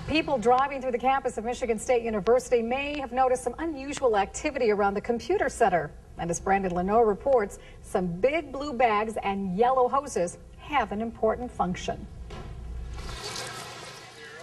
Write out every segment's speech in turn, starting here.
People driving through the campus of Michigan State University may have noticed some unusual activity around the computer center. And as Brandon Lenore reports, some big blue bags and yellow hoses have an important function.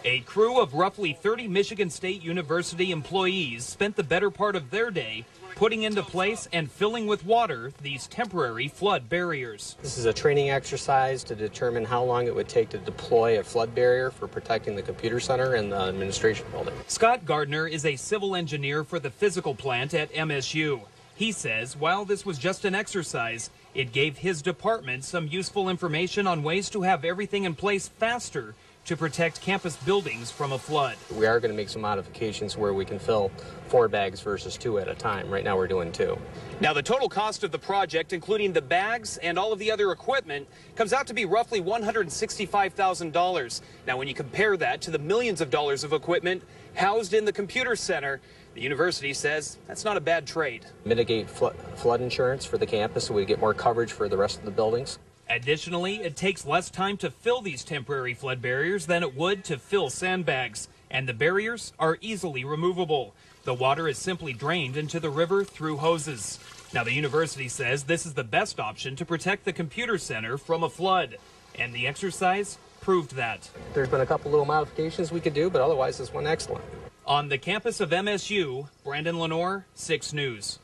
A crew of roughly 30 Michigan State University employees spent the better part of their day putting into place and filling with water these temporary flood barriers. This is a training exercise to determine how long it would take to deploy a flood barrier for protecting the computer center and the administration building. Scott Gardner is a civil engineer for the physical plant at MSU. He says while this was just an exercise, it gave his department some useful information on ways to have everything in place faster to protect campus buildings from a flood. We are going to make some modifications where we can fill 4 bags versus 2 at a time. Right now we're doing 2. Now the total cost of the project, including the bags and all of the other equipment, comes out to be roughly $165,000. Now when you compare that to the millions of dollars of equipment housed in the computer center, the university says that's not a bad trade. Mitigate flood insurance for the campus so we get more coverage for the rest of the buildings. Additionally, it takes less time to fill these temporary flood barriers than it would to fill sandbags, and the barriers are easily removable. The water is simply drained into the river through hoses. Now, the university says this is the best option to protect the computer center from a flood, and the exercise proved that. There's been a couple little modifications we could do, but otherwise this went excellent. On the campus of MSU, Brandon Lenore, 6 News.